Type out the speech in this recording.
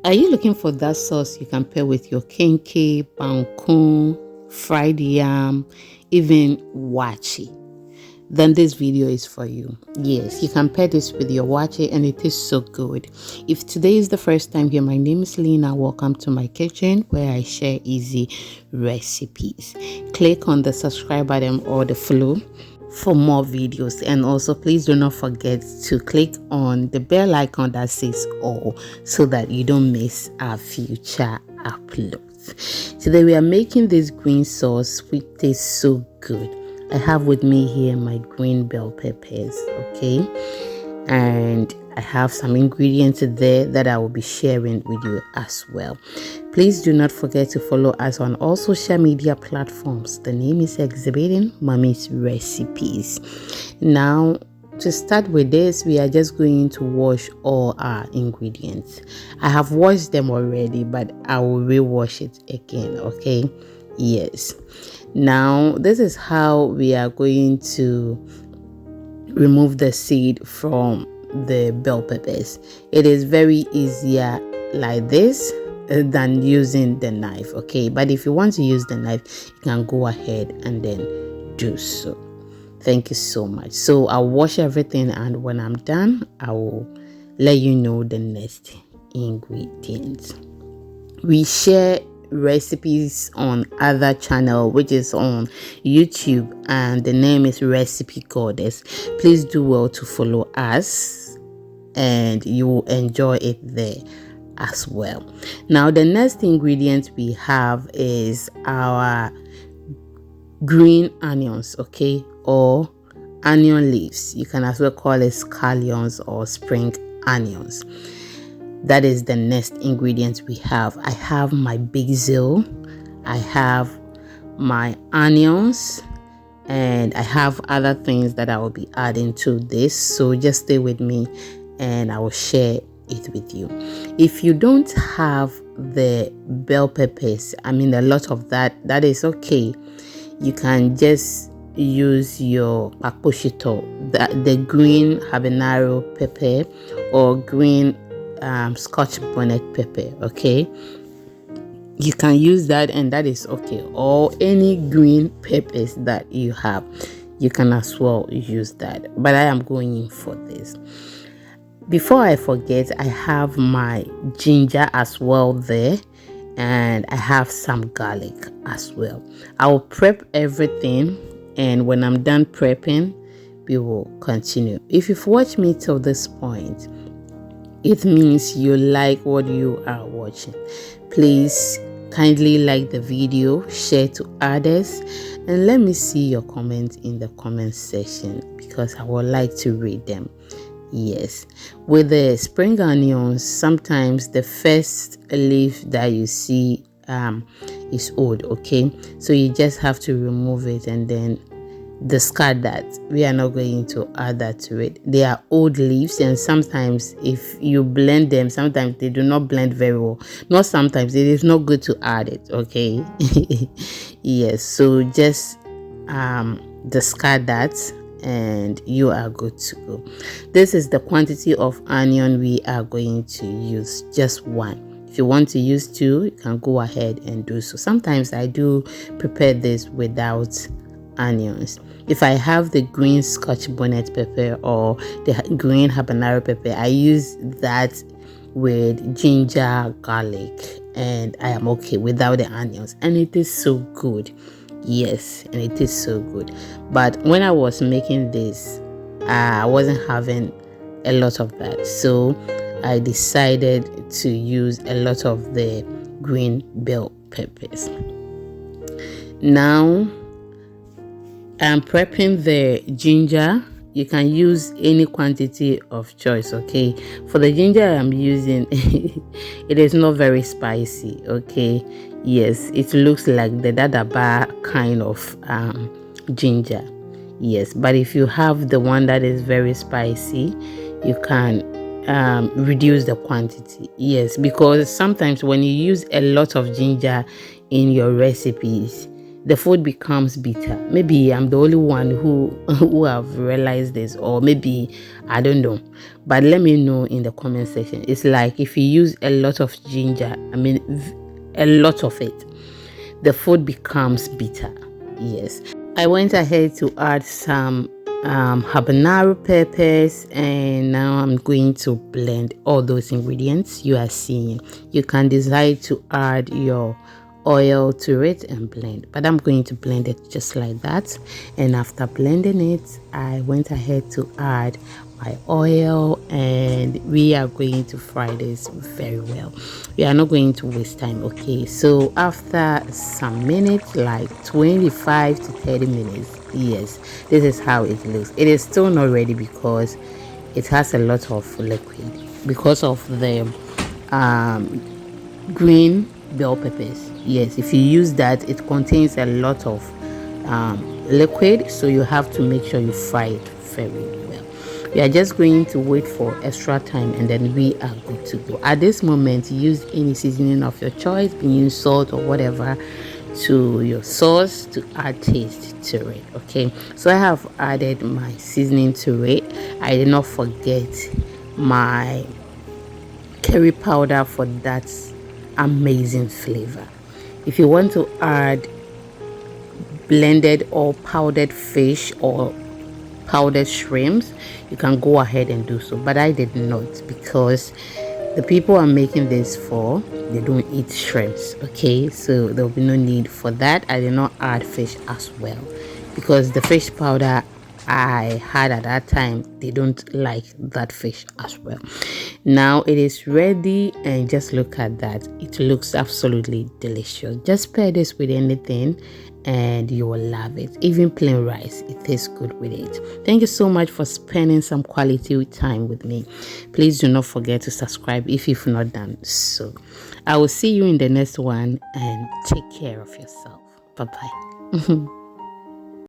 Are you looking for that sauce you can pair with your kenkey, bangkun, fried yam, even wachi? Then this video is for you. Yes, you can pair this with your wachi and it is so good. If today is the first time here, my name is Lena. Welcome to my kitchen where I share easy recipes. Click on the subscribe button or the follow for more videos, and also please do not forget to click on the bell icon that says all so that you don't miss our future uploads. Today we are making this green sauce which tastes so good. I have with me here my green bell peppers, okay, and I have some ingredients there that I will be sharing with you as well. Please do not forget to follow us on all social media platforms. The name is Exhibiting Mommy's Recipes. Now, to start with this, we are just going to wash all our ingredients. I have washed them already, but I will rewash it again, okay? Yes. Now, this is how we are going to remove the seed from the bell peppers. It is very easier like this than using the knife, okay? But if you want to use the knife, you can go ahead and then do so. Thank you so much. So I'll wash everything, and when I'm done, I will let you know the next ingredients. We share recipes on other channel, which is on YouTube, and the name is Recipe Goddess. Please do well to follow us and you will enjoy it there as well. Now the next ingredient we have is our green onions, okay, or onion leaves. You can as well call it scallions or spring onions. That is the next ingredient we have. I have my basil, I have my onions, and I have other things that I will be adding to this. So just stay with me and I will share it with you. If you don't have the bell peppers, I mean a lot of that is okay. You can just use your pakoshito, the green habanero pepper or green Scotch bonnet pepper, okay? You can use that and that is okay, or any green peppers that you have, you can as well use that, but I am going in for this. Before I forget, I have my ginger as well there, and I have some garlic as well. I will prep everything, and when I'm done prepping, we will continue. If you've watched me till this point, it means you like what you are watching. Please kindly like the video, share to others, and let me see your comments in the comment section because I would like to read them. Yes, with the spring onions, sometimes the first leaf that you see is old, okay? So you just have to remove it and then discard that. We are not going to add that to it. They are old leaves, and sometimes if you blend them, sometimes they do not blend very well. Not sometimes, it is not good to add it, okay? Yes, so just discard that and you are good to go. This is the quantity of onion we are going to use, just one. If you want to use two, you can go ahead and do so. Sometimes I do prepare this without onions. If I have the green Scotch bonnet pepper or the green habanero pepper, I use that with ginger, garlic, and I am okay without the onions, and it is so good. Yes, and it is so good. But when I was making this, I wasn't having a lot of that, so I decided to use a lot of the green bell peppers. Now I'm prepping the ginger. You can use any quantity of choice, okay? For the ginger I'm using, it is not very spicy, okay? Yes, it looks like the dadaba kind of ginger. Yes, but if you have the one that is very spicy, you can reduce the quantity. Yes, because sometimes when you use a lot of ginger in your recipes, the food becomes bitter. Maybe I'm the only one who have realized this, or maybe I don't know. But let me know in the comment section. It's like if you use a lot of ginger, I mean a lot of it, the food becomes bitter. Yes, I went ahead to add some habanero peppers, and now I'm going to blend all those ingredients you are seeing. You can decide to add your oil to it and blend, but I'm going to blend it just like that. And after blending it, I went ahead to add my oil, and we are going to fry this very well. We are not going to waste time. Okay, so after some minutes, like 25 to 30 minutes, yes, this is how it looks. It is still not ready because it has a lot of liquid because of the green bell peppers. Yes, if you use that, it contains a lot of liquid, so you have to make sure you fry it very well. We are just going to wait for extra time, and then we are good to go. At this moment, use any seasoning of your choice, being salt or whatever, to your sauce to add taste to it. Okay, so I have added my seasoning to it. I did not forget my curry powder for that amazing flavor. If you want to add blended or powdered fish or powdered shrimps, you can go ahead and do so, but I did not, because the people I'm making this for, they don't eat shrimps. Okay, so there will be no need for that. I did not add fish as well because the fish powder I had at that time, they don't like that fish as well. Now it is ready, and just look at that. It looks absolutely delicious. Just pair this with anything and you will love it. Even plain rice, it tastes good with it. Thank you so much for spending some quality time with me. Please do not forget to subscribe if you've not done so. I will see you in the next one, and take care of yourself. Bye bye.